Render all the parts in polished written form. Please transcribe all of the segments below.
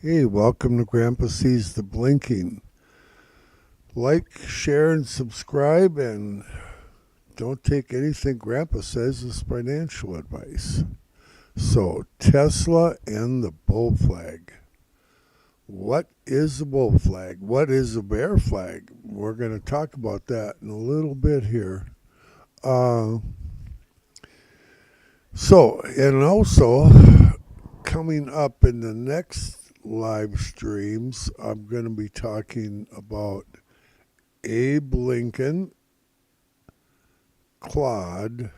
Hey, welcome to Grandpa Sees the Blinking. Like, share, and subscribe, and don't take anything Grandpa says as financial advice. So, Tesla and the bull flag. What is a bull flag? What is a bear flag? We're going to talk about that in a little bit here. Uh, and also, coming up in the next live streams, I'm going to be talking about Abe Lincoln, Claude,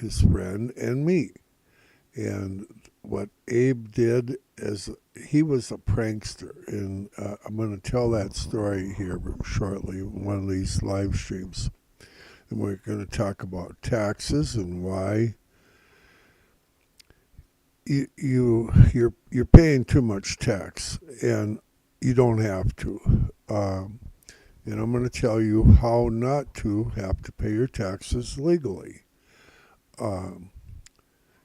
his friend, and me. And what Abe did is he was a prankster. And I'm going to tell that story here shortly in one of these live streams. And we're going to talk about taxes and why you're paying too much tax, and you don't have to. And I'm going to tell you how not to have to pay your taxes legally. Um,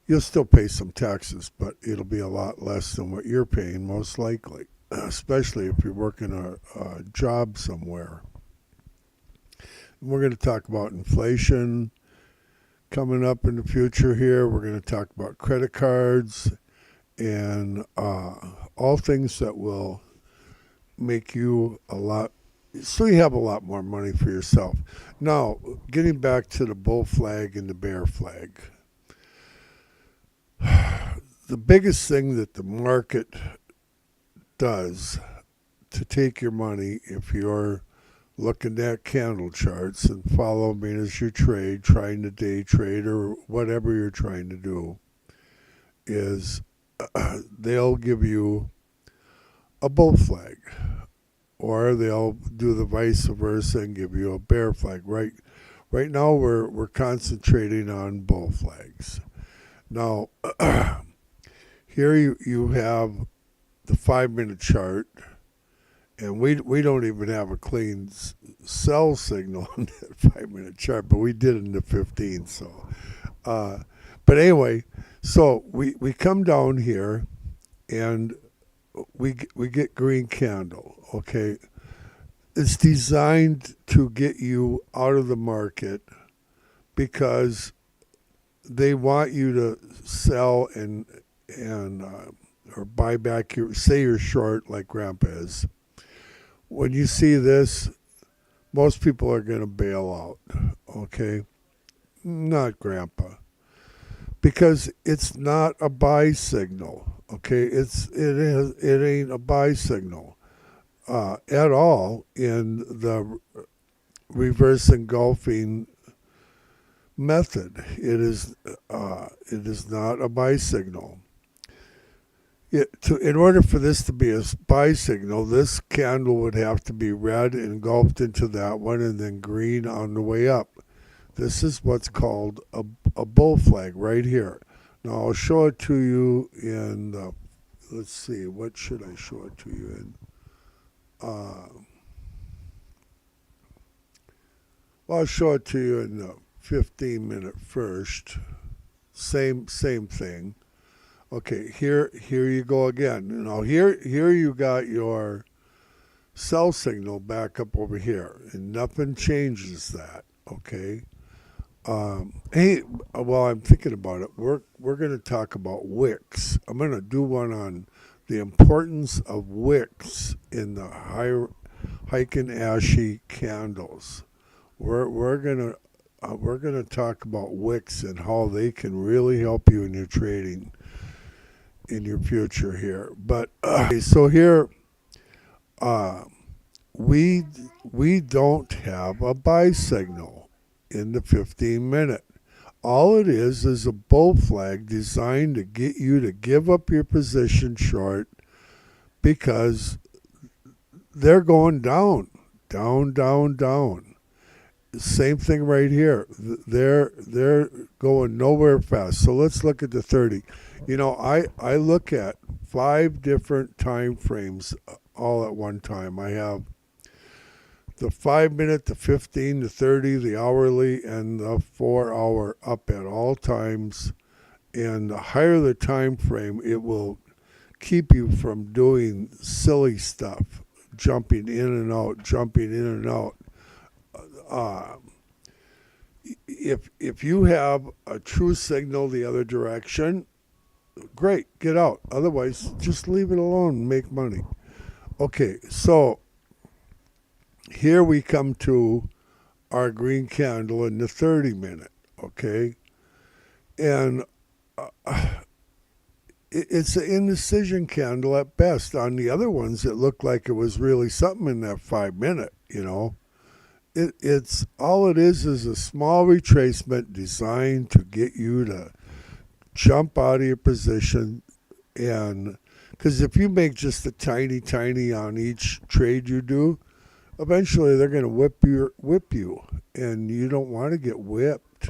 you'll still pay some taxes, but it'll be a lot less than what you're paying, most likely, especially if you're working a job somewhere. And we're going to talk about inflation coming up in the future here. We're going to talk about credit cards and all things that will make you so you have a lot more money for yourself. Now, getting back to the bull flag and the bear flag. The biggest thing that the market does to take your money, if you're looking at candle charts and follow me as you trade, trying to day trade or whatever you're trying to do, is they'll give you a bull flag, or they'll do the vice versa and give you a bear flag. Right now we're concentrating on bull flags. Now, here you have the 5-minute chart, and we don't even have a clean sell signal on that 5-minute chart, but we did it in the 15. So, but anyway, so we come down here, and we get green candle. Okay, it's designed to get you out of the market because they want you to sell and or buy back your, say you're short like Grandpa is. When you see this, most people are going to bail out. Okay, not Grandpa, because it's not a buy signal. Okay, it ain't a buy signal at all in the reverse engulfing method. It is not a buy signal. In order for this to be a buy signal, this candle would have to be red engulfed into that one, and then green on the way up. This is what's called a bull flag right here. Now I'll show it to you in the, let's see, what should I show it to you in? Well, I'll show it to you in the 15-minute first. Same thing. Okay, here you go again. Now here you got your sell signal back up over here, and nothing changes that. Okay. Hey, while I'm thinking about it, we're going to talk about wicks. I'm going to do one on the importance of wicks in the Heiken-Ashi candles. We're gonna talk about wicks and how they can really help you in your trading in your future here. But so here, uh, we don't have a buy signal in the 15-minute. All it is a bull flag designed to get you to give up your position short because they're going down, down, down, down. Same thing right here. They're going nowhere fast. So let's look at the 30. You know, I look at 5 different time frames all at one time. I have the 5-minute, the 15, the 30, the hourly, and the 4-hour up at all times. And the higher the time frame, it will keep you from doing silly stuff, jumping in and out, jumping in and out. Uh, if you have a true signal the other direction, great, get out. Otherwise, just leave it alone and make money. Okay, so here we come to our green candle in the 30-minute, okay? And it's an indecision candle at best. On the other ones, it looked like it was really something in that 5-minute, you know? It's all it is a small retracement designed to get you to jump out of your position. And because if you make just a tiny on each trade you do, eventually they're going to whip you, and you don't want to get whipped.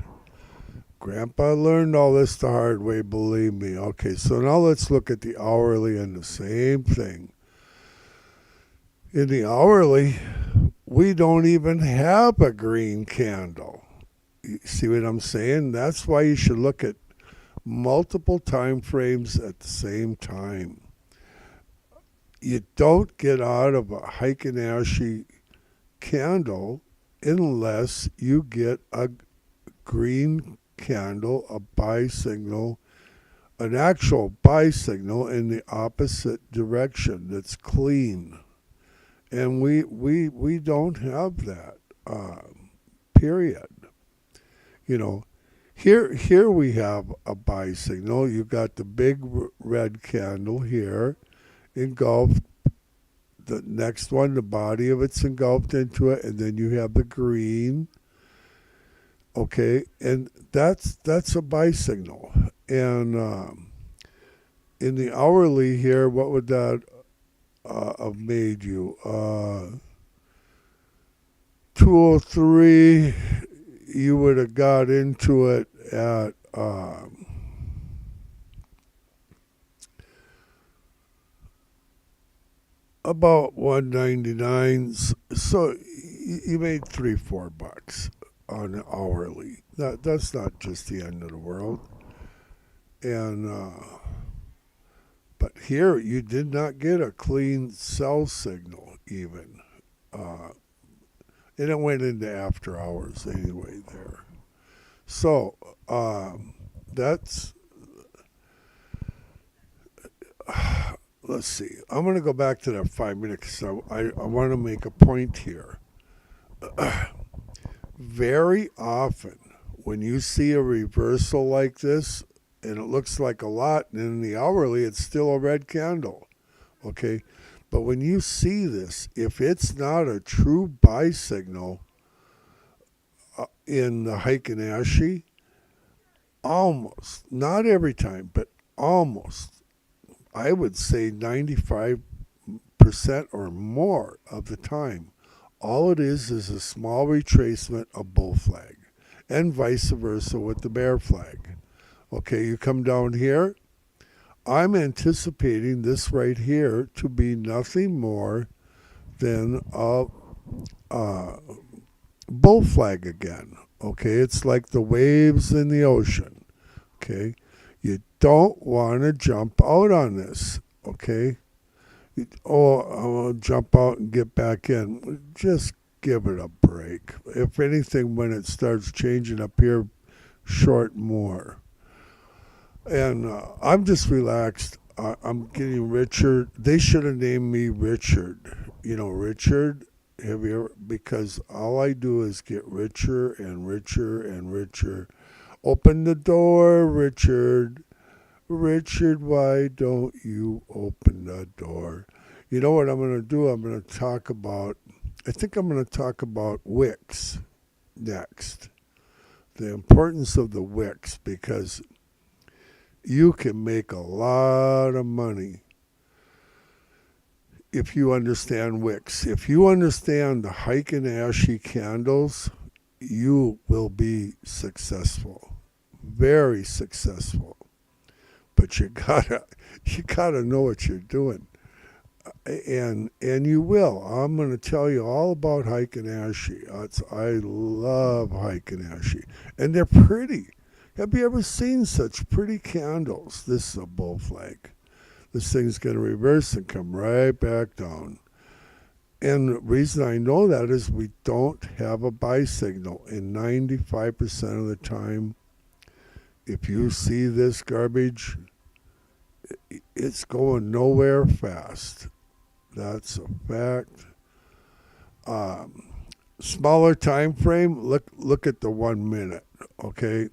Grandpa learned all this the hard way, believe me. Okay, so now let's look at the hourly and the same thing. In the hourly, we don't even have a green candle. You see what I'm saying? That's why you should look at multiple time frames at the same time. You don't get out of a Heikin-Ashi candle unless you get a green candle, a buy signal, an actual buy signal in the opposite direction that's clean. And we don't have that, period. You know, here we have a buy signal. You've got the big red candle here engulfed. The next one, the body of it's engulfed into it, and then you have the green. Okay, and that's a buy signal. And in the hourly here, what would that have made you? 203, you would have got into it at about 199. So you made $3-4 on an hourly. That's not just the end of the world. And but here you did not get a clean sell signal even. And it went into after hours anyway there. So that's, let's see. I'm going to go back to that 5 minutes. So I want to make a point here. Very often when you see a reversal like this, and it looks like a lot, and in the hourly it's still a red candle, okay? But when you see this, if it's not a true buy signal in the Heikin-Ashi, almost, not every time, but almost, I would say 95% or more of the time, all it is a small retracement of bull flag, and vice versa with the bear flag. Okay, you come down here, I'm anticipating this right here to be nothing more than a bull flag again. Okay, it's like the waves in the ocean. Okay, you don't want to jump out on this. Okay, I'll jump out and get back in. Just give it a break. If anything, when it starts changing up here, short more. And I'm just relaxed. I'm getting richer. They should have named me Richard. You know, Richard, have you ever, because all I do is get richer and richer and richer. Open the door, Richard. Richard, why don't you open the door? You know what I'm going to do? I'm going to talk about, I think I'm going to talk about wicks next. The importance of the wicks, because you can make a lot of money if you understand wicks. If you understand the Heikin-Ashi candles, you will be successful, very successful. But you gotta know what you're doing, and you will. I'm going to tell you all about Heikin-Ashi. I love Heikin-Ashi, and they're pretty. Have you ever seen such pretty candles? This is a bull flag. this thing's going to reverse and come right back down. And the reason I know that is we don't have a buy signal. And 95% of the time, if you see this garbage, it's going nowhere fast. That's a fact. Smaller time frame, look at the 1 minute, okay?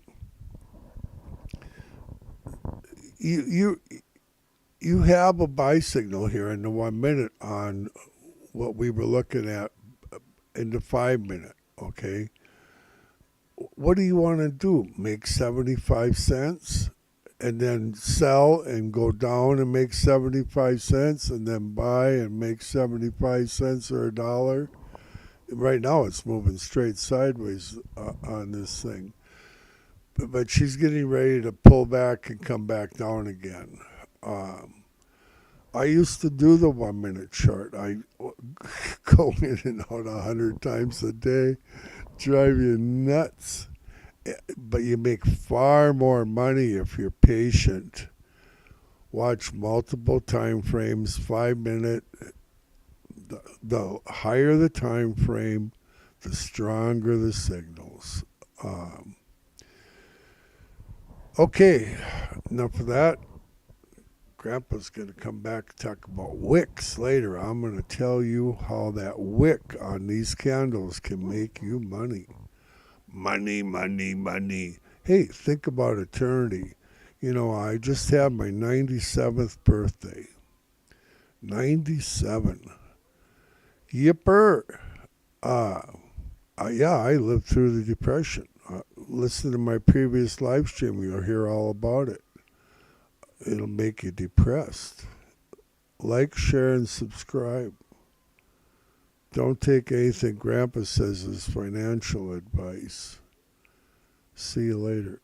You have a buy signal here in the 1 minute on what we were looking at in the 5 minute, okay? What do you want to do? Make 75 cents and then sell and go down and make 75 cents and then buy and make 75 cents or $1? Right now it's moving straight sideways on this thing. But she's getting ready to pull back and come back down again. I used to do the 1 minute chart. I go in and out 100 times a day, drive you nuts. But you make far more money if you're patient. Watch multiple time frames, 5 minute. The higher the time frame, the stronger the signals. Okay, enough of that. Grandpa's going to come back and talk about wicks later. I'm going to tell you how that wick on these candles can make you money. Money, money, money. Hey, think about eternity. You know, I just had my 97th birthday. 97. Yipper. Yeah, I lived through the Depression. Listen to my previous live stream. You'll hear all about it. It'll make you depressed. Like, share, and subscribe. Don't take anything Grandpa says as financial advice. See you later.